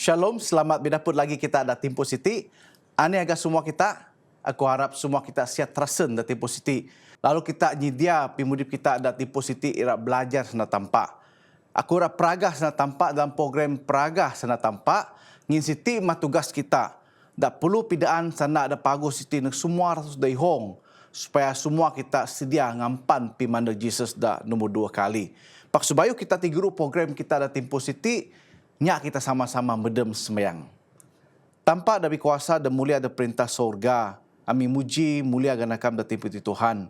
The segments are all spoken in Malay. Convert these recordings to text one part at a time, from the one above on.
Shalom, selamat berdapur lagi kita ada Tempoh Siti. Ani agak semua kita, aku harap semua kita siap terasen da Tempoh Siti. Lalu kita nyedia pimudip kita ada Tempoh Siti ira belajar sana tampak. Aku ira peragah sana tampak dalam program peragah sana tampak. Ngin Siti mah tugas kita. Tak perlu pidaan sana ada pagu Siti nak semua ratus daihong. Supaya semua kita sedia ngampan pimanda Jesus da nombor 2 kali. Pak subayu kita tiguru program kita ada Tempoh Siti. Nyak kita sama-sama medem semayang. Tanpa dari kuasa dan mulia ada perintah sorga. Kami muji mulia ganakam dan Tempoh Tuhan.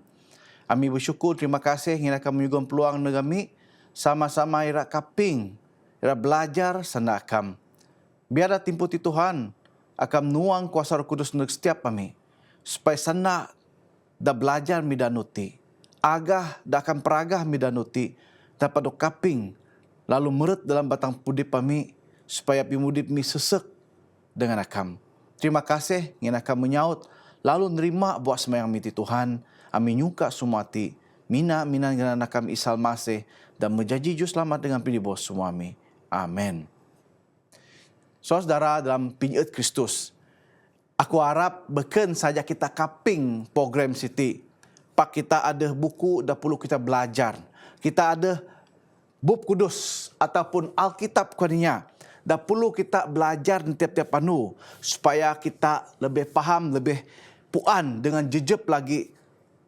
Kami bersyukur, terima kasih yang akan menyugun peluang dengan kami. Sama-sama ira kaping, ira belajar sana akam. Biar ada Tempoh Tuhan akan nuang kuasa Roh Kudus untuk setiap kami. Supaya sana dah belajar midanuti. Agah dah akan peragah midanuti. Dapat do kaping. Lalu meret dalam batang pudip kami supaya pimudip mi sesek dengan akam. Terima kasih yang akan menyaut. Lalu nerima buat semayang miti Tuhan. Amin nyuka semua hati. Mina dengan akam isal masih. Dan menjanji jus selamat dengan pilih bos semua kami. Amin. Saudara dalam pinjat Kristus. Aku harap beken saja kita kaping program Siti. Pak kita ada buku dah perlu kita belajar. Kita ada Bub Kudus ataupun Alkitab kuaninya. Dah perlu kita belajar di tiap-tiap anu supaya kita lebih faham, lebih puan dengan jejep lagi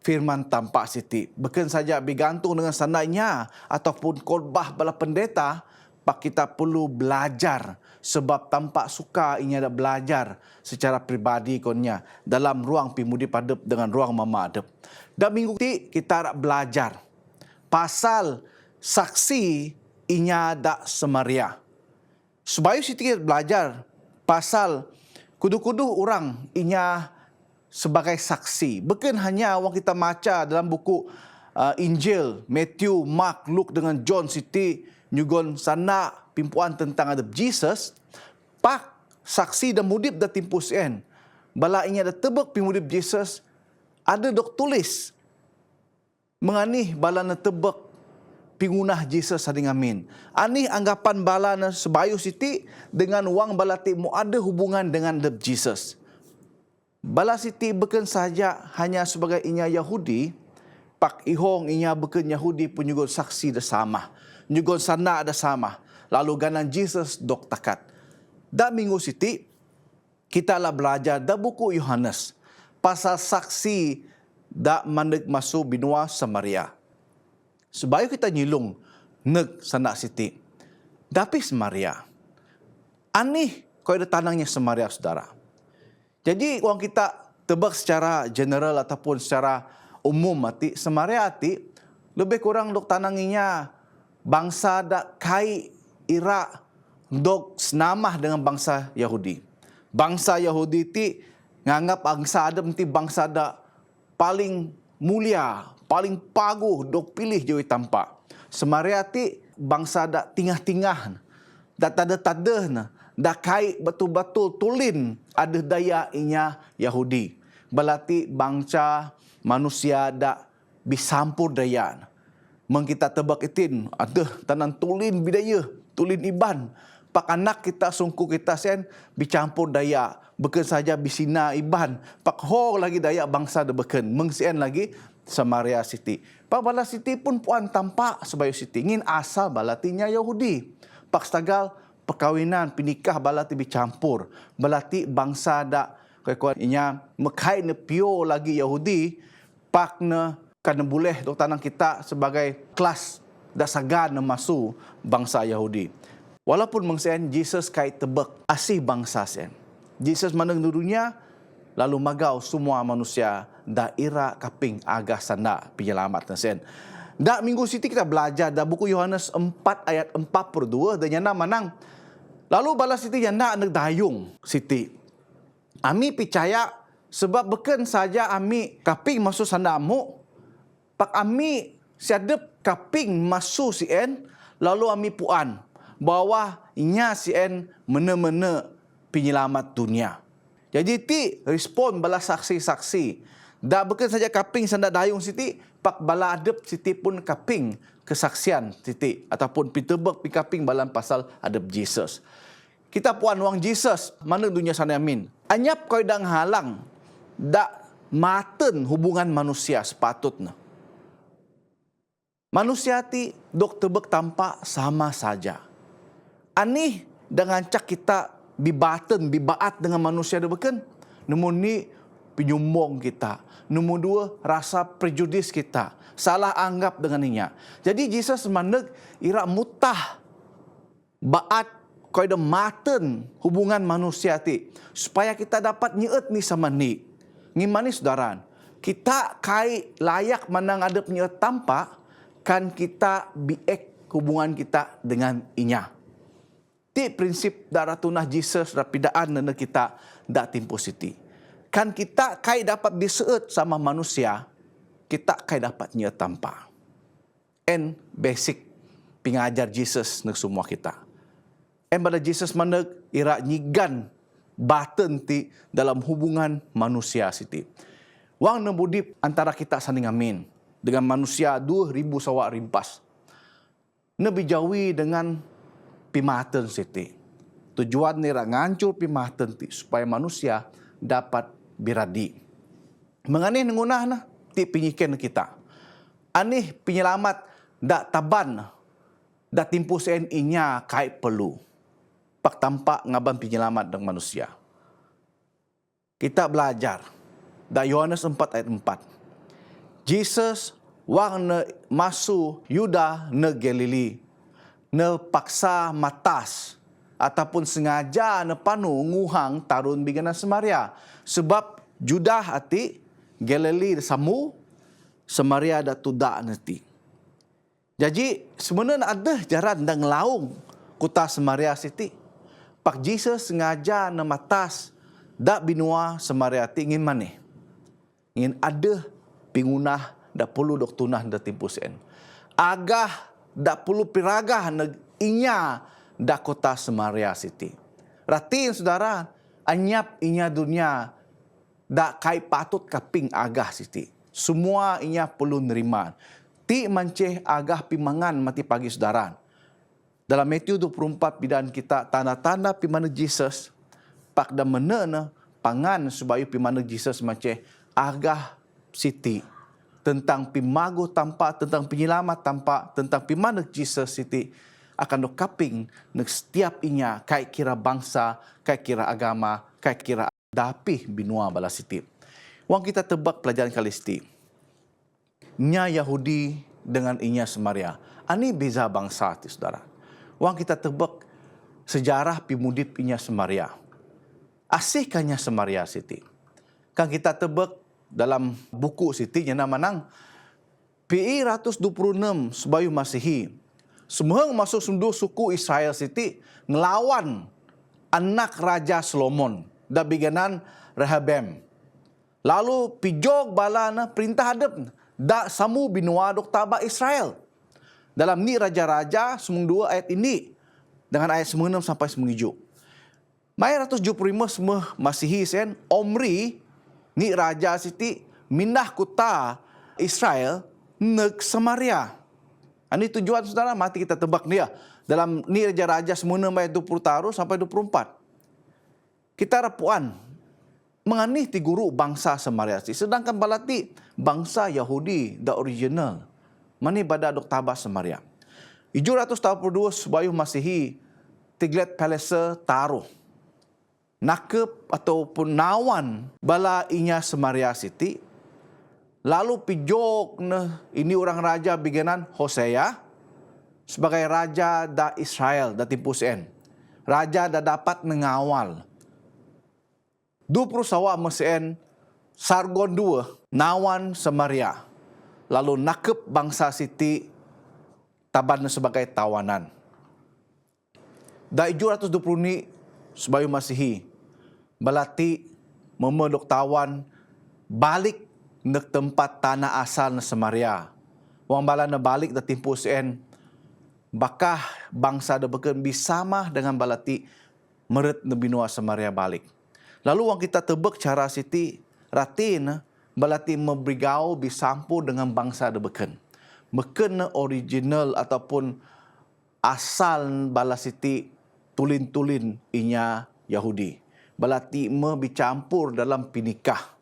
firman tampak Siti. Bukan saja bergantung dengan sananya ataupun khotbah bala pendeta, pak kita perlu belajar sebab tampak suka ini ada belajar secara pribadi konya dalam ruang pimudi padep dengan ruang mama adep. Dan minggu ini kita nak belajar pasal saksi inya dak Samaria. Supaya Siti belajar pasal kudu-kudu orang inya sebagai saksi. Bukan hanya orang kita baca dalam buku Injil, Matthew, Mark, Luke dengan John Siti nyugon sana pimpuan tentang ada Jesus. Pak saksi dan mudip da Tempoh Sien. Bala inya da tebak pimudip Jesus ada dok tulis menganih bala na tebak pingunah Jesus hading amin. Ani anggapan bala na sebayu Siti dengan wang bala ti mu ada hubungan dengan Jesus. Bala Siti bukan saja hanya sebagai inya Yahudi, pak ihong inya bukan Yahudi pun juga saksi dah sama. Juga sana ada sama. Lalu ganan Jesus dok takat. Dan minggu Siti kita lah belajar da buku Yohanes pasal saksi da mandek masuk binua Samaria. Sebab kita nyilung neg sana Siti. Tapi Samaria. Anih kau ada tanangnya Samaria saudara. Jadi orang kita tebak secara general ataupun secara umum mati Samaria ati lebih kurang dok tananginya bangsa dak kai Irak dok senamah dengan bangsa Yahudi. Bangsa Yahudi ti nganggap bangsa ada mesti bangsa dak paling mulia, paling paguh dok pilih jauh tampak. Samaria ti bangsa dak tingah-tingah, dak tada-tada, dak kai betul-betul tulin ada daya inya Yahudi. Belati bangsa manusia dak bisampur daya. Meng kita tebak itin, ada tanan tulin bidaya, tulin iban. Pak anak kita sungku kita sen bicampur daya. Bukan saja bisina iban. Pak ho lagi daya bangsa dak beken. Meng sien lagi Samaria Siti. Pak bala Siti pun puan tampak sebagai Siti. Ngin asal balatinya Yahudi. Pak stagal perkawinan, pinikah balati bicampur. Balati bangsa dak kekuan inya mekai ne pio lagi Yahudi. Pak ne kan boleh dok tanang kita sebagai kelas dak sagan masuk bangsa Yahudi. Walaupun mengsen Jesus kait tebak asih bangsa sen. Jesus mandang dunia lalu magau semua manusia daerah kaping agah sana penyelamat sen. Dak minggu Siti kita belajar dak buku Yohanes 4 ayat 42 dan nyana manang. Lalu bala Siti nyana anak dayung Siti. Ami percaya sebab bukan saja ami kaping masuk sana amu. Pak ami siadep kaping masuk sien lalu ami puan bahwa inya sien mena-mena penyelamat dunia. Jadi ti respon bala saksi-saksi. Dah bukan saja kaping sanda dayung Siti, pak bala adep Siti pun kaping kesaksian Siti ataupun pitebek pi kaping balan pasal adep Jesus. Kita puan wang Jesus mana dunia sana amin. Anyap kau dang halang dak maten hubungan manusia sepatutnya. Manusia ti dok tebek tampak sama saja. Ani dengan cak kita bibaten, bibaat dengan manusia debeken. Nombor ni penyumbang kita. Nombor dua rasa prejudis kita. Salah anggap dengan inya. Jadi Jesus mandek ira mutah baat kau ada maten hubungan manusia ti supaya kita dapat nyeut ni sama ni. Ngimani saudara, kita kai layak menang ada penyeut tampak kan kita biek hubungan kita dengan inya. Ti prinsip darah tunah Jesus rapidaan nana kita dak timpu siti. Kan kita kai dapat diseut sama manusia, kita kai dapat nyeut tampak. And basic pengajar Jesus nak semua kita. Pada Jesus mana ira nyigan baten ti dalam hubungan manusia siti. Wang nebudip antara kita saling amin dengan manusia 2000 sawak rimpas. Nebijawi dengan pimaten siti. Tujuan ni rak ngancur pimaten ti supaya manusia dapat biradi. Menganih ngunah na ti pinyiken kita. Anih penyelamat dak taban dak timpu sen inya kai perlu. Pak tampak ngaban penyelamat dengan manusia. Kita belajar dari Yohanes 4 ayat 4. Jesus wang ne masu Yuda ne Galili ne paksa matas ataupun sengaja ne panu nguhang tarun biganan Samaria sebab Judah ati Galili samu Samaria da tudak nanti. Jadi sebenarnya ada jaran dan laung kota Samaria siti. Pak Jesus sengaja nematas dak binua Samaria ti ingin maneh. Ingin ada pingunah dak perlu dok tunah dak timpu sen. Agah dak perlu piragah neg inya dak kota Samaria siti. Ratin saudara, anyap inya dunia dak kai patut kaping agah siti. Semua inya perlu nerima. Ti manceh agah pimangan mati pagi saudara. Dalam Matius 24 bidan kita tanda-tanda pimana Jesus pak dan menena pangan supaya pimana Jesus macam agah siti tentang pimago tampak, tentang penyelamat tampak, tentang pimana Jesus siti akan dokaping nek setiap inya kai kira bangsa, kai kira agama, kai kira dapih binua bala siti. Wang kita tebak pelajaran kali siti. Nya Yahudi dengan inya Samaria. Ani beza bangsa ti saudara. Wang kita tebak sejarah pimudip inya Samaria. Asihkannya Samaria siti. Kan kita tebak dalam buku siti yang nama nang PI 126 sebayu Masihi. Semua masuk sundu suku Israel siti ngelawan anak Raja Solomon da biganan Rehabem. Lalu pijog balana perintah hadap da samu binua dok taba Israel. Dalam ni Raja-Raja semung 2 ayat ini dengan ayat semung 6 sampai semung 7. Mai 175 semua Masihi sen Omri ni raja siti mindah kota Israel neg Samaria. Ini tujuan saudara mati kita tebak dia. Dalam ni Raja-Raja semung 6 ayat 20 taruh sampai 24. Kita rapuan menganih ti guru bangsa Samaria siti sedangkan balati bangsa Yahudi the original. Mani pada dok tabas Samaria. 782 sebayuh Masihi Tiglat Pileser taruh. Nakep ataupun nawan bala inya Samaria siti. Lalu pijok ini orang raja biganan Hosea sebagai raja da Israel da timpu sen. Raja da dapat mengawal. 20 sawa mesien Sargon 2 nawan Samaria. Lalu nakep bangsa siti taban sebagai tawanan. Dari 720 ni sebayu Masihi balati memedok tawan balik nek tempat tanah asal na Samaria. Wang bala na balik da timpu sen bakah bangsa da beken bisamah dengan balati meret na binua Samaria balik. Lalu wang kita tebek cara siti ratin balati membrigau bisampu dengan bangsa da beken. Meken original ataupun asal bala siti tulin-tulin inya Yahudi. Balati me bicampur dalam pinikah.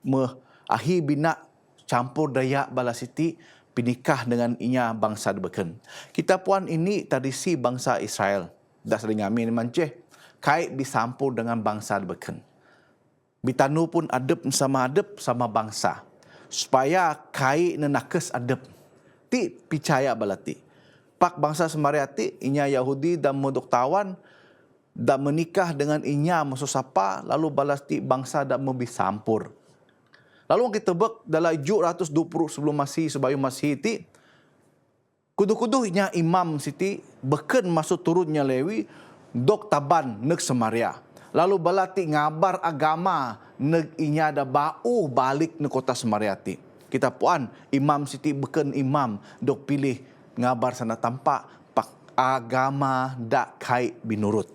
Me ahi bina campur daya bala siti pinikah dengan inya bangsa beken. Kita puan ini tradisi bangsa Israel. Dah sering amin manceh. Kait bisampur dengan bangsa beken. Bitanu pun adep sama bangsa. Supaya kait nenakes adep. Ti percaya balati. Pak bangsa Samaria ti inya Yahudi dan modok tawan dan menikah dengan inya masuk sapa lalu balas ti bangsa dan membisampur. Lalu kita bek dalam 720 sebelum Masihi sebelum Masihi ti kudu-kudu inya imam siti beken masuk turunnya Lewi dok taban nek Samaria. Lalu balati ngabar agama nek inya ada bau balik ne kota Samaria ti. Kita puan imam siti beken imam dok pilih ngabar sana tampak pak agama dak kait binurut.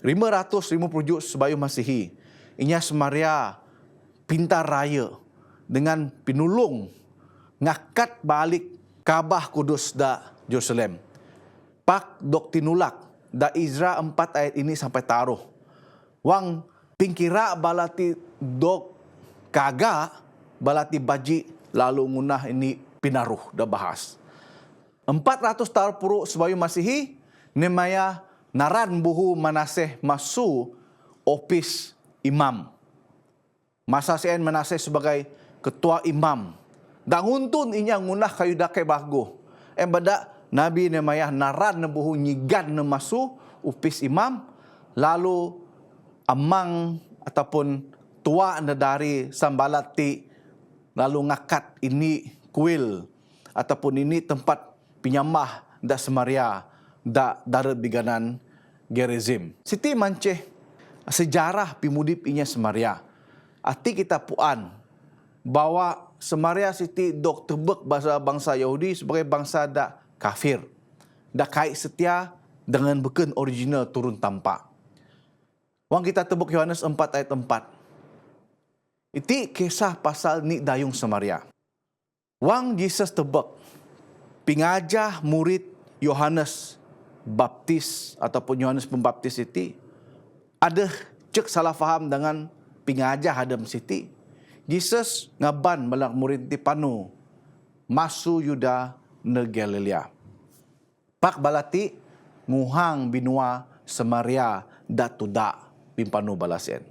550 sebelum Masihi inya Samaria pintar raya dengan pinulung ngakat balik Kaabah Kudus da Jerusalem. Pak dok tinulak da Izra 4 ayat ini sampai taruh. Wang pingkira balati dok kaga balati baji lalu ngunah ini pinaruh da bahas. 400 tahun puru sebelum Masihi Nehemia naran buhu Manaseh masu opis imam. Masa sen Manaseh sebagai ketua imam. Dan untun inya ngunah kayu dakai bagu. Bada Nabi Nehemia naran buhu nyigan masu opis imam. Lalu amang ataupun tua dari sambalati lalu ngakat ini kuil ataupun ini tempat pinyamah da Samaria da darat biganan Gerizim. Siti manceh sejarah pimudip inya Samaria. Ati kita puan bahwa Samaria siti dok tebek bahasa bangsa Yahudi sebagai bangsa da kafir. Da kait setia dengan beken original turun tampak. Wang kita tebuk Yohanes 4 ayat 4. Iti kisah pasal ni dayung Samaria. Wang Jesus tebek pingajah murid Yohanes Baptis ataupun Yohanes Pembaptis itu ada cek salah faham dengan pingajah hadam siti. Jesus ngaban balak murid di panu masu Yuda ne Galilea. Pak balati nguhang binua Samaria datuda pimpanu balasen.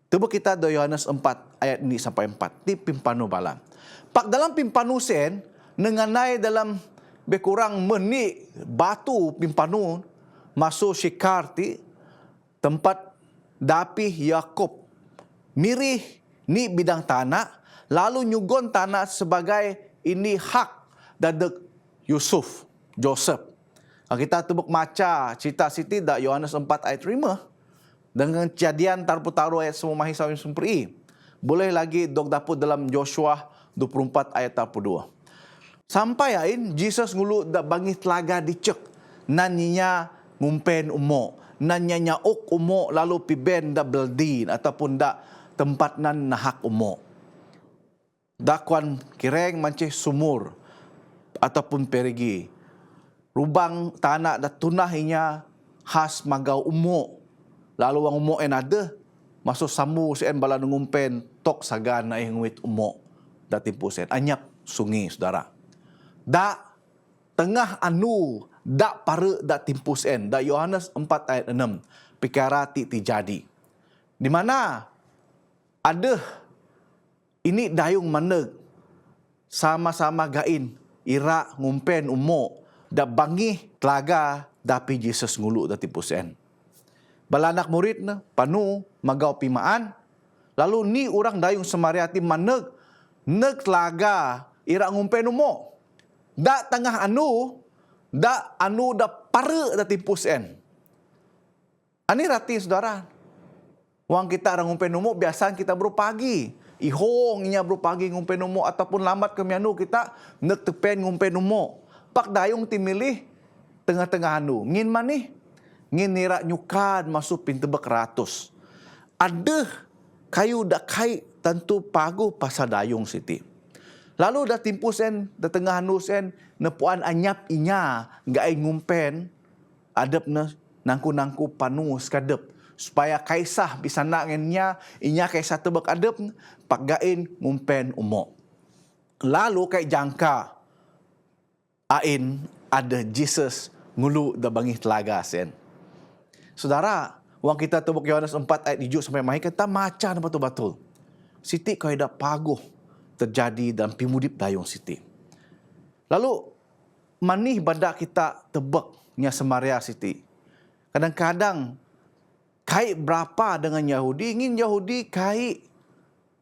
Tebuk kita do Yohanes 4 ayat ini sampai 4 ti pimpanu bala. Pak dalam pimpanu sen nenganai dalam bekurang meni batu pimpanu masuk Syikar ti tempat dapih Yakub mirih ni bidang tanah lalu nyugon tanah sebagai ini hak dadek Yusuf Joseph. Kita tebuk maca cerita siti da Yohanes 4 ayat 5 dengan kejadian tarpu-taru ayat semua mahi sawin sumperi. Boleh lagi dok dapur dalam Joshua 24 ayat 42. Sampai ain Jesus ngulu da bangi telaga dicek nanya ngumpen umo nanya nyauk umo lalu piben da beldin ataupun da tempat nan nahak umo. Dakwan kireng manceh sumur ataupun perigi. Rubang tanah da tunahinya khas magau umo. Lalu wang umo en ada masuk samu sen bala ngumpen tok sagan na ngwit umo da timpu sen anyap sungi saudara. Da tengah anu da pare da timpu sen da Yohanes 4 ayat 6 pikara ti jadi. Di mana ada ini dayung maneg sama-sama gain ira ngumpen umo da bangi telaga dapi Jesus ngulu da timpu sen. Balanak murid na panu magau pimaan lalu ni orang dayung Samaria ti maneg neg telaga ira ngumpen umo da tengah anu da pare da timpu sen. Ani rati saudara. Wang kita orang ngumpen umo biasa kita bro pagi. Ihong nya bro pagi ngumpen umo ataupun lambat ke mianu kita nek tepen ngumpen umo. Pak dayung ti milih tengah-tengah anu. Ngin manih? Ngin nira nyukan masuk pintu bek ratus. Ada kayu dak kai tentu pagu pasal dayung siti. Lalu dah timpu sen, dah tengah anu sen, nepuan anyap inya, nggak ngumpen, adab na nangku-nangku panu sekadep supaya kaisah bisa nak ngennya inya kaisah tebak adep pak gain ngumpen umok. Lalu kai jangka ain ada Jesus ngulu da bangih telaga sen. Saudara, wang kita tebuk Yohanes 4 ayat 7 sampai mai kita macan betul-betul. Siti kau dah paguh terjadi dalam pimudip dayung Siti. Lalu manih badak kita tebaknya Samaria Siti. Kadang-kadang kai berapa dengan Yahudi, ingin Yahudi kai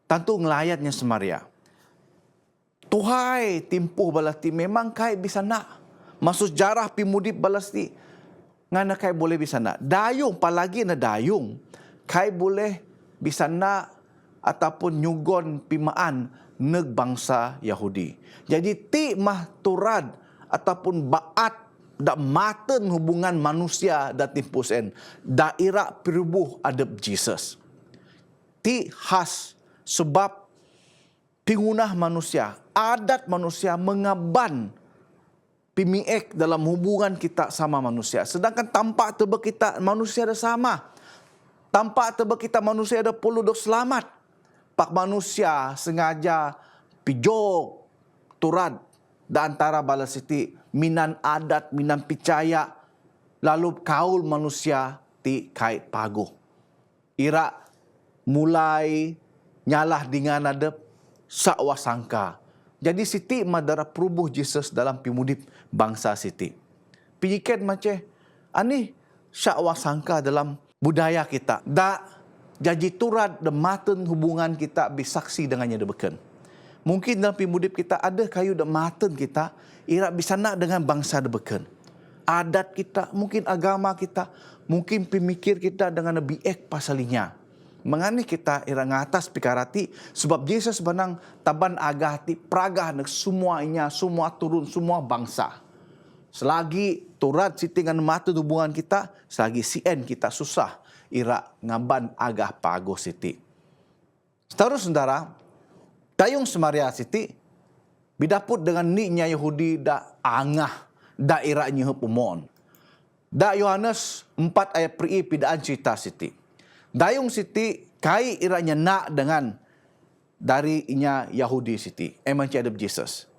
tentu ngelayatnya Samaria. Tuhai timpuh balasti memang kai bisa nak. Masuk jarah pimudip balasti. Ngana kai boleh bisa nak. Dayung apalagi na dayung. Kai boleh bisa nak ataupun nyugon pimaan neg bangsa Yahudi. Jadi ti mah turad ataupun baat dak maten hubungan manusia dan timpus en daerah perubuh adab Jesus. Ti khas sebab pingunah manusia, adat manusia mengaban pimiek dalam hubungan kita sama manusia. Sedangkan tampak tebak kita manusia ada sama. Tampak tebak kita manusia ada perlu dok selamat. Pak manusia sengaja pijok turad da antara balas siti minan adat, minan percaya, lalu kaul manusia ti kait paguh. Ira mulai nyalah dengan adep sakwa sangka. Jadi Siti madara perubuh Jesus dalam pimudip bangsa Siti. Pijikan macam ani sakwa sangka dalam budaya kita. Da jadi turad dan maten hubungan kita bisaksi dengannya debeken. Mungkin dalam pimudip kita ada kayu dan maten kita ira bisa nak dengan bangsa debeken. Adat kita, mungkin agama kita, mungkin pemikir kita dengan lebih pasalinya. Mengani kita ira ngatas pikarati sebab Yesus benang taban agati pragah nek semuanya, semua turun, semua bangsa. Selagi turad Siti dengan mata hubungan kita, selagi sien kita susah ira ngaban agah pago Siti. Terus saudara, dayung Samaria Siti bidaput dengan niknya Yahudi da angah daerah nyehep umon. Da Yohanes 4 ayat pri pidaan cerita Siti. Dayung Siti kai iranya nak dengan dari inya Yahudi Siti. Emang ada Jesus.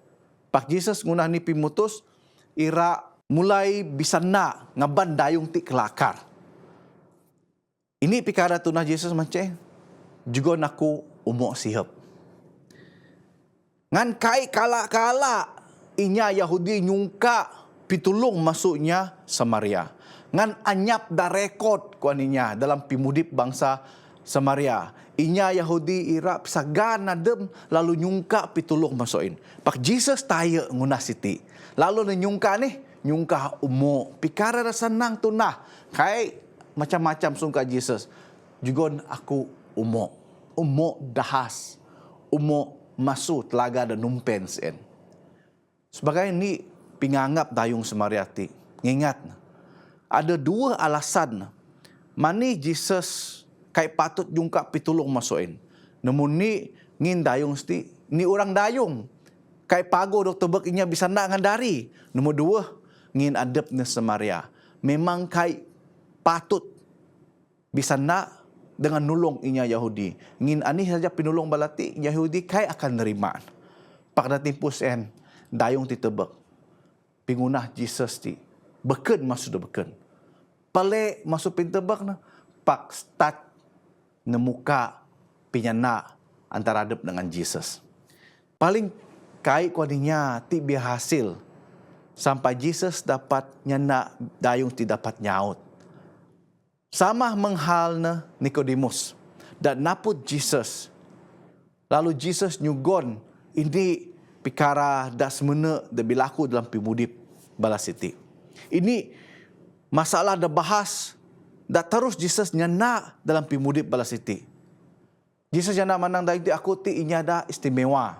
Pak Jesus ngunah ni pimutus ira mulai bisa nak ngaban dayung ti kelakar. Ini pikara tunah Jesus macam juga naku umok sihep. Ngan kai kala-kala inya Yahudi nyungka pitulung masuknya Samaria. Ngan anyap da rekod kuaninya dalam pimudip bangsa Samaria. Inya Yahudi ira sagan nadem lalu nyungka pitulung masukin. Pak Jesus taya ngunah Siti. Lalu nyungka nih, nyungka umok. Pikara da senang tunah. Kai macam-macam sungka Jesus. Juga aku umok. Umok dahas. Umok masuk telaga dan numpen sen. Sebagai ini pinganggap dayung Samariati. Ngingat ada dua alasan mani Jesus kai patut jungka pitulung masukin. Namun ni ngin dayung sti ni orang dayung kai pago dok tebek inya bisa nak ngandari. Nombor dua ngin adep ni Samaria. Memang kai patut bisa nak dengan nulung inya Yahudi. Ngin ani saja pinulung balati Yahudi kai akan nerima. Pak datimpus en dayung ti tebek. Pingunah Jesus ti beken masuk dah beken. Pelek masuk pintebak na pak start nemuka pinyana antara adep dengan Jesus. Paling kai kuaninya ti biar hasil sampai Jesus dapat nyana dayung ti dapat nyaut. Sama menghalna Nikodemus dan naput Jesus. Lalu Jesus nyugon ini pikara das semena da bilaku dalam pimudip balas Siti. Ini masalah dah bahas dah terus Jesus nyana dalam pimudip balas Siti. Jesus nyana manang dayung ti aku ti inya da istimewa.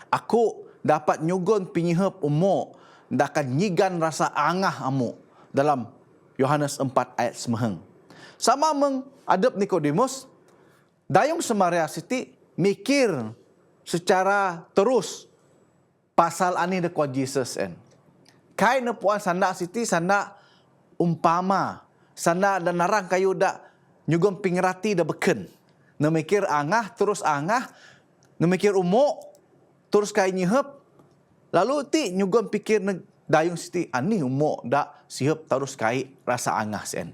Aku dapat nyugon pinyihep umok dakan nyigan rasa angah amu dalam Yohanes 4 ayat 9. Sama mengadep Nikodemus, dayung Samaria Siti mikir secara terus pasal ani dekat Jesus en. Kai nepuan sanda Siti sanda umpama sana dan narang kayu dak nyugom pingrati dah beken. Nemikir angah terus angah, nemikir umok terus kai nyihep. Lalu ti nyugom pikir dayung siti ani umok dak sihep terus kai rasa angah sen.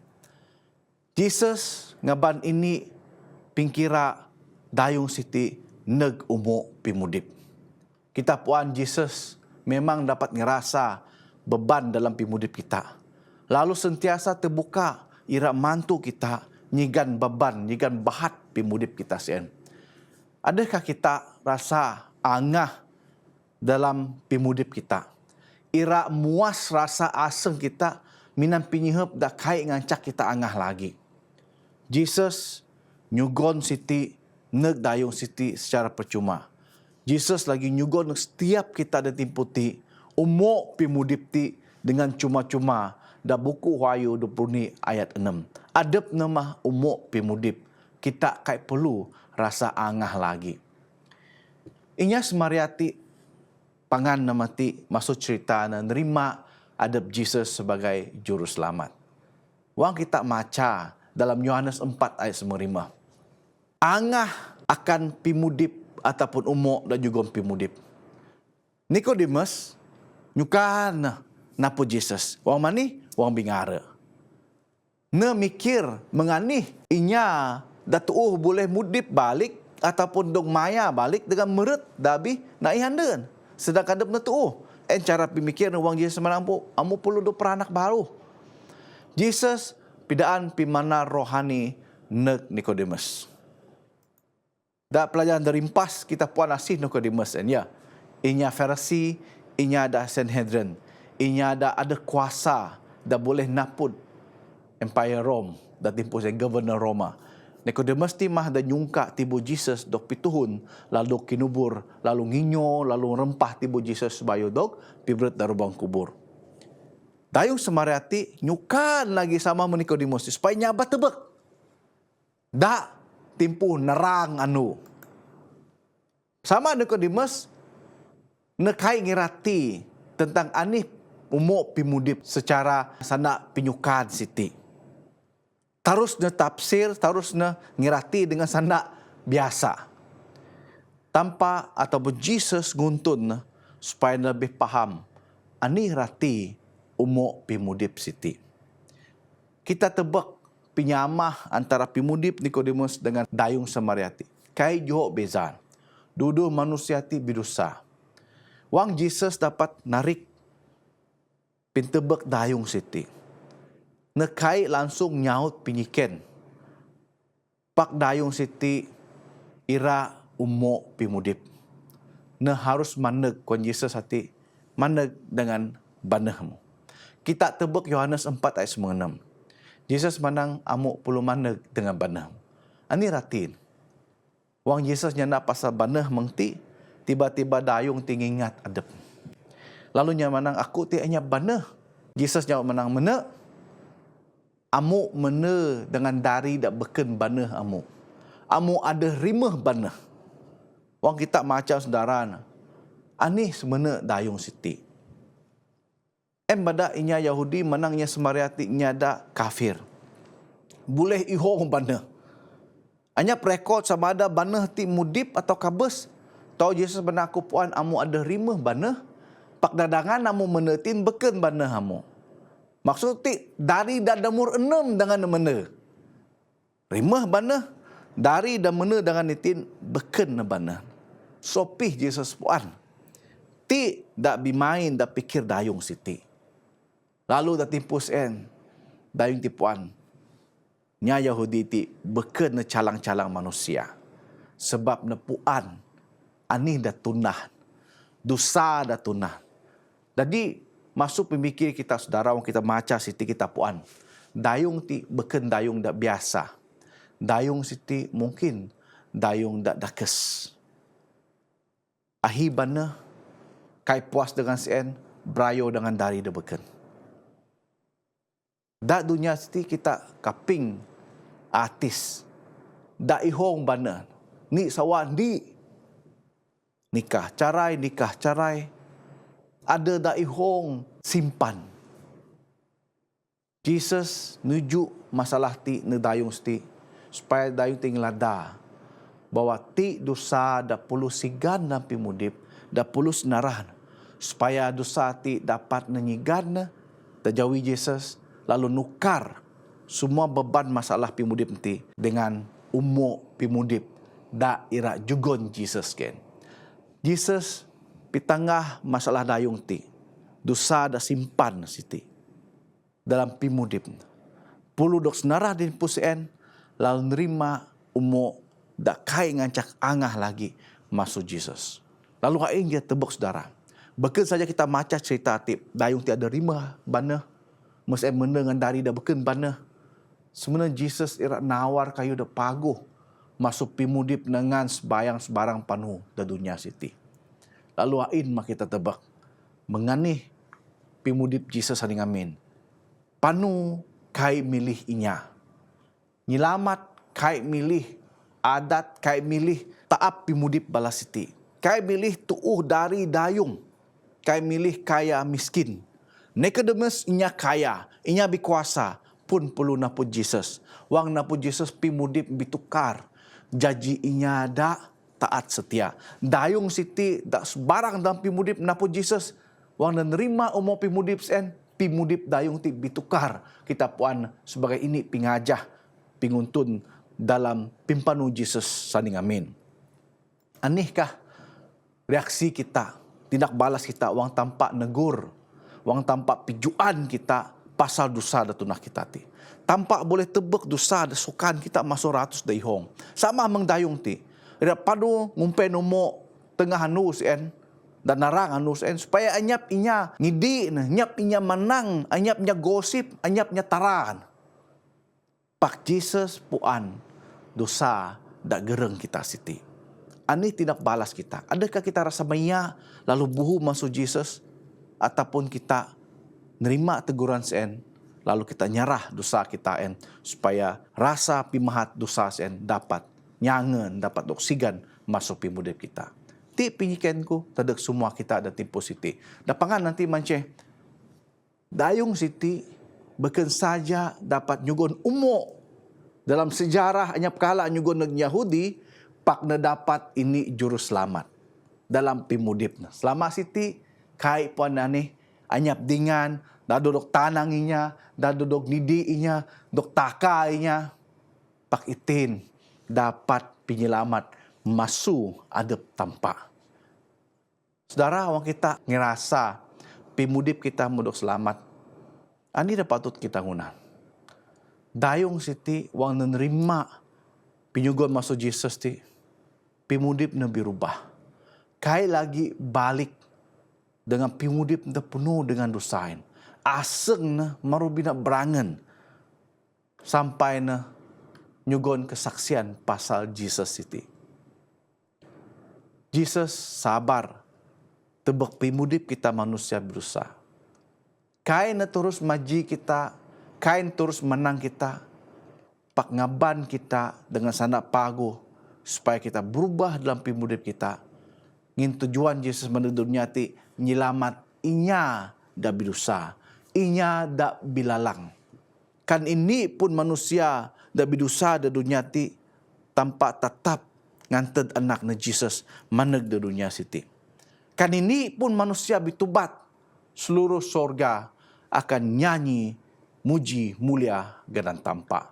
Jesus ngaban ini pingkira dayung siti neg umok pimudip. Kita puan Jesus memang dapat ngerasa beban dalam pimudip kita. Lalu sentiasa terbuka ira mantu kita nyigan beban, nyigan bahat pimudip kita sen. Adakah kita rasa angah dalam pimudip kita? Ira muas rasa aseng kita minan pinyihep dak kai ngancak kita angah lagi. Jesus nyugon siti neg dayung siti secara percuma. Jesus lagi nyugon setiap kita ada timputi umok pimudip ti dengan cuma-cuma da buku Wahyu 20 ni ayat 6. Adep nama umok pimudip kita kai perlu rasa angah lagi. Inya semariati pangan nama ti masuk cerita dan nerima adep Jesus sebagai juru selamat. Wang kita maca dalam Yohanes 4 ayat 5. Angah akan pimudip ataupun umok dan juga pimudip. Nikodemus nyukan napu Jesus. Wang mani? Wang bingara. Ne mikir menganih inya datuh boleh mudip balik ataupun dong maya balik dengan meret dabi na ihandeun. Sedangkan dep natuh. Cara pemikir wang Jesus menampu amu perlu do peranak baru. Jesus pidaan pimana rohani neg Nikodemus. Da pelajaran dari impas kita puan asih Nikodemus ya. Inya Farisi, inya ada Sanhedrin, inya ada kuasa da boleh napud Empire Rome da timpu saya Governor Roma. Nikodemus ti mah da nyungka tibu Jesus dok pituhun, lalu kinubur, lalu nginyo, lalu rempah tibu Jesus bayo dok pibret da rubang kubur. Dayung semariati nyukan lagi sama Nikodemus supaya nyabat tebek. Da timpu nerang anu. Sama Nikodemus nekai ngirati tentang anih umok pimudip secara sana pinyukan siti. Tarus ne tafsir, tarus ne ngirati dengan sana biasa. Tanpa ataupun Jesus nguntun supaya lebih paham anih rati umok pimudip siti. Kita tebak pinyamah antara pimudip Nikodemus dengan dayung semariati. Kai johok bezan. Dudu manusia ti bidosa. Wang Jesus dapat narik pintebek dayung siti. Nekai langsung nyaut pinyiken. Pak dayung siti ira umok pimudip. Ne harus maneg kuan Jesus hati. Maneg dengan banehmu. Kita tebek Yohanes 4 ayat 9. Jesus manang amuk puluh maneg dengan baneh. Ani ratin. Wang Jesus nyana pasal baneh mengti, tiba-tiba dayung tingingat adep. Lalu nya manang aku ti anya baneh. Jesus jawab manang mene. Amuk mene dengan dari dak beken baneh amuk. Amuk ada rimeh baneh. Wang kita macam saudara. Ani semene dayung siti. Bada inya Yahudi menangnya semariati nyada kafir. Boleh ihong baneh. Hanya rekod sama ada baneh ti mudip atau kabes. Tahu Yesus benaku puan amu ada rimeh baneh. Pak dadangan amu menetin beken baneh amu. Maksud ti dari dadamur 6 dengan mene. Rimeh baneh. Dari dan mene dengan nitin beken baneh. Sopih Yesus puan. Ti dak bimain dak pikir dayung siti. Lalu dah timpus dayung tipuan. Nya Yahudi ti beken ne calang-calang manusia. Sebab ne puan anih dah tunah. Dosa dah tunah. Jadi masuk pemikir kita saudara wang kita maca siti kita puan. Dayung ti beken dayung dak biasa. Dayung siti mungkin dayung dak dakes. Ahibana kai puas dengan sen brayo dengan dari dah beken. Dak dunia siti kita kaping artis. Dak ihong bana. Ni sawan di. Nikah carai. Ada dak ihong simpan. Jesus nuju masalah ti ne dayung sti supaya dayung ti ngelada bahwa ti dosa da perlu sigan dalam pimudip, da perlu senarahan supaya dosa ti dapat nenyigan terjauhi Jesus lalu nukar semua beban masalah pimudip ti dengan umur pimudip da ira jugon Jesus ken. Jesus pitangah masalah dayung ti dosa da simpan siti dalam pimudip. Pulu dok senarah din pusien lalu nerima umur dak kai ngancak angah lagi masuk Jesus. Lalu haing dia tebuk saudara. Beken saja kita maca cerita tip dayung ti ada rima bana mesem mendengan dari dah beken bana. Sebenarnya Jesus ira nawar kayu dah paguh masuk pimudip dengan sebarang panu da dunia siti. Lalu hain mak kita tebak menganih pimudip Jesus haning amin. Panu kai milih inya. Nyelamat kai milih adat, kai milih taap pimudip balas siti. Kai milih tuuh dari dayung. Kai milih kaya miskin. Nicodemus inya kaya, inya bikuasa pun perlu napu Jesus. Wang napu Jesus pimudip bitukar. Jaji inya da taat setia. Dayung siti dak sebarang dalam pimudip napu Jesus. Wang nerima umur pimudip sen, pimudip dayung ti bitukar. Kita puan sebagai ini pingajah, pinguntun dalam pimpanu Jesus saning amin. Anihkah reaksi kita, tindak balas kita, wang tampak negur, wang tampak pijuan kita pasal dosa da tunah kita ti. Tampak boleh tebek dosa da sukan kita masuk ratus da ihong. Sama mengdayung ti. Ira padu ngumpe nomo tengah anu sen dan narang anu sen supaya anyap inya ngidi, anyap inya menang, anyap inya gosip, anyap inya taran. Pak Jesus puan dosa dak gereng kita siti. Ani tidak balas kita. Adakah kita rasa maya lalu buhu masuk Jesus ataupun kita nerima teguran sen lalu kita nyarah dosa kita en supaya rasa pimahat dosa sen dapat nyangen, dapat oksigen masuk pimudip kita. Ti pinyikenku tadek semua kita ada timpu siti. Dapangan nanti mance dayung siti beken saja dapat nyugon umur dalam sejarah anyap kala nyugon neg Yahudi pak na dapat ini juru selamat dalam pimudip na. Selama siti kai puan nani anyap dingan da dodok tanang inya, da dodok nidi inya, dok taka inya pak itin dapat penyelamat masu adep tampa. Saudara, wang kita ngerasa pimudip kita mudok selamat. Ani dah patut kita nguna. Dayung siti wang menerima pinyugon masuk Jesus ti pimudip na birubah. Kai lagi balik dengan pimudip na penuh dengan dosain. Aseng na marubina berangan sampai na nyugon kesaksian pasal Jesus siti. Jesus sabar tebak pimudip kita manusia berusaha. Kain na terus maji kita, kain terus menang kita, pak ngaban kita dengan sanak pagu supaya kita berubah dalam pimudip kita. Ngin tujuan Jesus mendunia ti nyelamat inya da bidosa, inya da bilalang. Kan ini pun manusia da bidosa da dunia ti tanpa tetap nganted anak na Jesus maneg da dunia siti. Kan ini pun manusia bitubat seluruh sorga akan nyanyi muji mulia ganan tampa.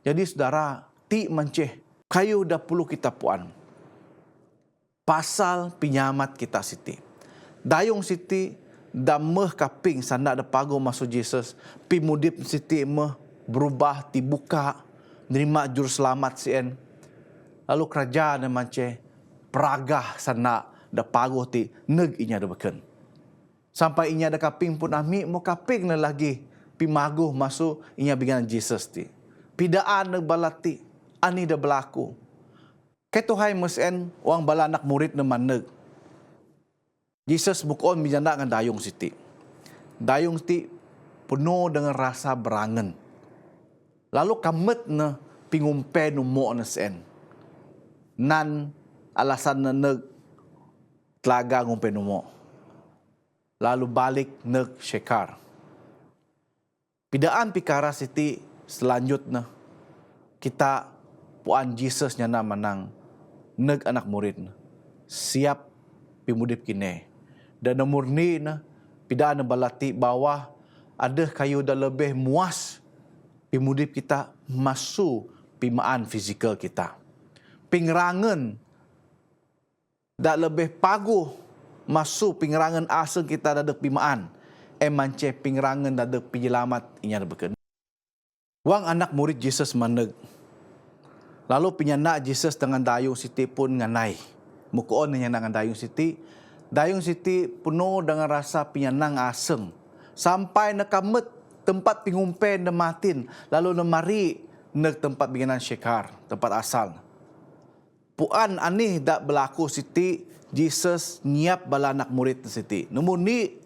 Jadi saudara ti manceh kayu dah perlu kita puan pasal pinyamat kita siti. Dayung siti dah meh kaping sanda da pago masuk Jesus, pimudip siti meh berubah dibuka nerima juru selamat sien. Lalu kerajaan yang manceh peragah sanda da pago ti neg inya da beken. Sampai inya da kaping pun ami mo kaping na lagi pimaguh masuk inya bigan Jesus ti. Pidaan neg balati ani da berlaku. Ketuhai mesen wang bala anak murid na maneg. Jesus bukon bijanda dengan dayung siti. Dayung ti penuh dengan rasa berangan. Lalu kamet na pingumpe numo na sen. Nan alasan na neg telaga ngumpe numo. Lalu balik neg Syekar. Pidaan pikara siti selanjutnya kita puan Jesus nyana manang neg anak murid siap pimudip kine. Dan murni na pidaan balati bawah ada kayu dah lebih muas pimudip kita masuk pimaan fizikal kita. Pingrangan dah lebih paguh masuk pingrangan asal kita dah pimaan. Mance pingrangan dah ada penyelamat inya beken. Wang anak murid Jesus maneg. Lalu penyanak Jesus dengan dayung siti pun nganai. Mukoon dengan dayung siti. Dayung siti penuh dengan rasa penyanang aseng. Sampai nekamet tempat pingumpen dan matin. Lalu nemari nek tempat binganan Syekar, tempat asal. Puan anih dak berlaku siti, Jesus nyiap bala anak murid siti. Namun ni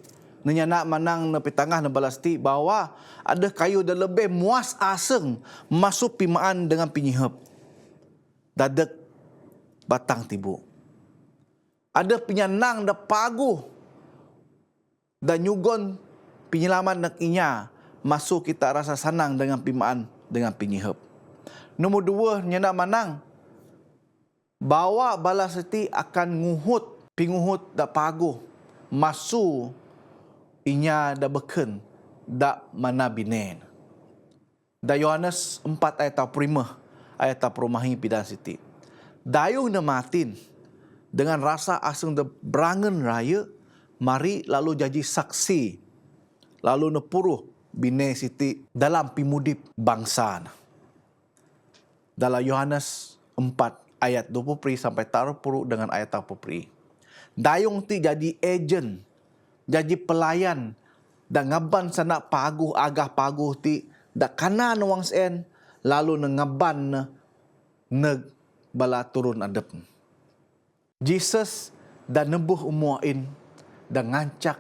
nenyanak manang nepi tengah nebalas ti bahwa ada kayu dah lebih muas aseng masuk pimaan dengan pinyihep. Dadek batang tibu. Ada penyanang dah paguh dan nyugon penyelamat nak inya masuk kita rasa senang dengan pimaan dengan pinyihep. Nombor dua, nyana manang bawa bala seti akan nguhut pinguhut dah paguh masuk inya dah beken dah mana binen. Da Yohanes 4 ayat 5 ayat perumahi pidan siti. Dayung na matin dengan rasa asing de berangan raya, mari lalu jadi saksi, lalu nepuruh bine siti dalam pimudip bangsa. Dalam Yohanes 4 ayat 20 sampai 30 dengan ayat 30. Dayung ti jadi ejen, jadi pelayan, dan ngaban sana paguh agah paguh ti, dak kanan wang sen, lalu nengaban neg bala turun adep. Jesus dan nebuh umuain dan ngancak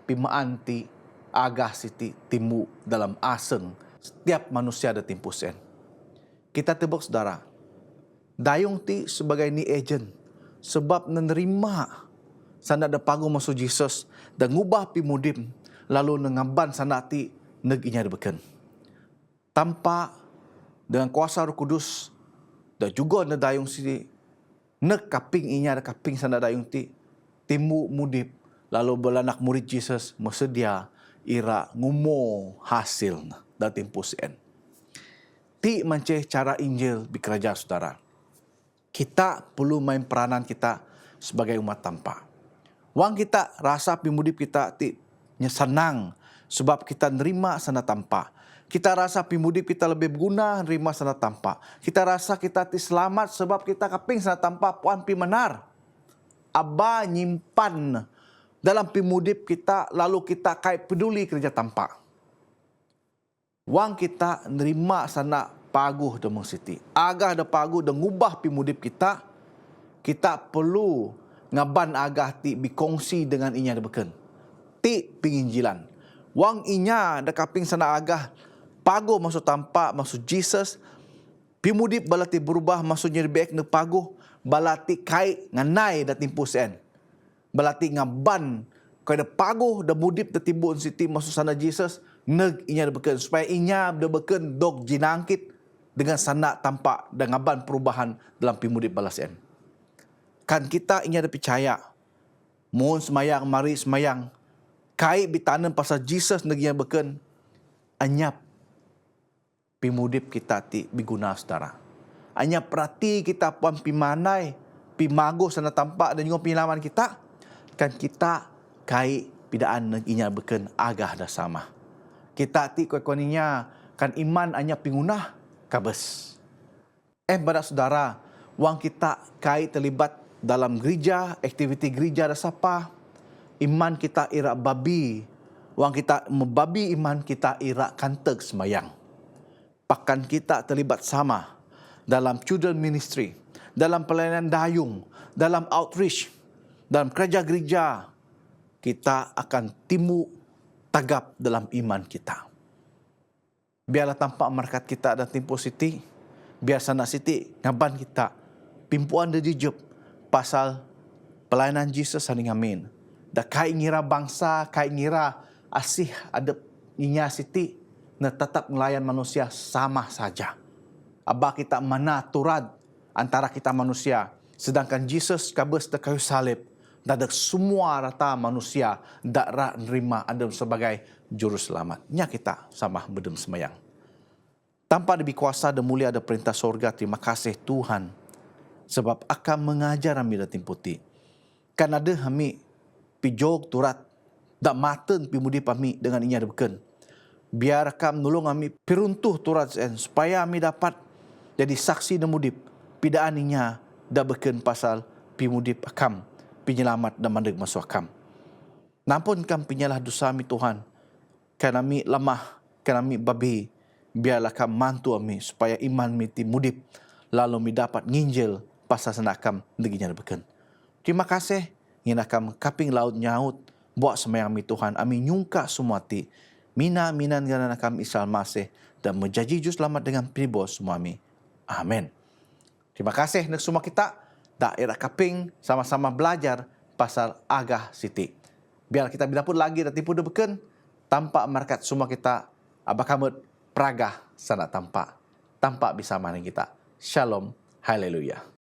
pimaan ti agah siti timu dalam aseng setiap manusia ada timpu sen. Kita tebak saudara, dayung ti sebagai ni ejen sebab menerima sana ada pagu masuk Jesus dan ngubah pimudim lalu nengaban sana ti neginya dibeken. Tanpa dengan kuasa Roh Kudus dan juga na dayung siti nek kaping inya ada kaping sana dayung ti timu mudip lalu belanak murid Jesus bersedia ira ngumo hasil dan timpu sen. Ti manceh cara Injil di kerajaan saudara. Kita perlu main peranan kita sebagai umat tanpa. Wang kita rasa pimudip kita ti senang sebab kita nerima sana tanpa. Kita rasa pimudip kita lebih berguna nerima sana tanpa. Kita rasa kita ti selamat sebab kita kaping sana tanpa puan pimenar. Aba nyimpan dalam pimudip kita lalu kita kait peduli kerja tanpa. Wang kita nerima sana paguh demang siti. Agah da paguh dan ngubah pimudip kita. Kita perlu ngaban agah ti bikongsi dengan inya da beken. Ti penginjilan. Wang inya da kaping sana agah paguh masuk tanpa masuk Jesus. Pimudip balati berubah masuknya baik ne paguh. Balati kait nganai da timpu sen. Balati ngaban kau da paguh da mudip da timbun siti masuk sana Jesus. Neg inya da beken supaya inya da beken dog jinangkit dengan sana tampak dan ngaban perubahan dalam pimudip balas sen. Kan kita inya da percaya. Mohon semayang, mari semayang. Kait bitanan pasal Jesus neg inya beken anyap pimudip kita ti biguna saudara. Hanya perhati kita puan pimanai, pimago sana tampak dan juga penyelaman kita. Kan kita kai pidaan inya beken agah dah sama. Kita ti kuaninya kan iman hanya pingunah kabes. Badak saudara, wang kita kai terlibat dalam gereja, aktiviti gereja dah sapa. Iman kita ira babi. Wang kita membabi iman kita ira kanteg semayang. Pakan kita terlibat sama dalam children ministry, dalam pelayanan dayung, dalam outreach, dalam kerja gereja, kita akan timu tagap dalam iman kita. Biarlah tampak markat kita dan timpu siti, biar sana siti ngaban kita, pimpuan da dijup pasal pelayanan Jesus saning amin. Da kai ngira bangsa, kai ngira asih ada inya siti, na tetap melayan manusia sama saja. Aba kita menaturad antara kita manusia. Sedangkan Jesus kabus di kayu salib. Dan semua rata manusia tak nerima Adam sebagai juru selamat. Nya kita sama bedem semayang. Tanpa lebih kuasa dan mulia ada perintah sorga. Terima kasih Tuhan. Sebab akan mengajar kami datin putih. Kan ada kami pijog turat. Tak maten pimudi kami dengan inya debeken. Biar kami nolong kami piruntuh turat supaya kami dapat jadi saksi dan mudip. Pidaan inya dak beken pasal pimudip akam. Penyelamat dan mandeg masuk akam. Nampun kami penyalah dosa kami Tuhan. Kan kami lemah. Kan kami babi. Biarlah kami mantu kami supaya iman kami mudip. Lalu kami dapat nginjil pasal senakam neginya beken. Terima kasih. Nginakam kaping laut nyaut. Buat semayang kami Tuhan. Kami nyungka semua ti. Minan gana kami Israel masih. Dan menjanji jus selamat dengan pribos semua kami. Amin. Terima kasih untuk semua kita. Daerah kaping sama-sama belajar pasal Agah Siti. Biar kita bila pun lagi dan tipu beken. Tampak markat semua kita. Abakamut Pragah sana tampak. Tampak bisa mana kita. Shalom. Haleluya.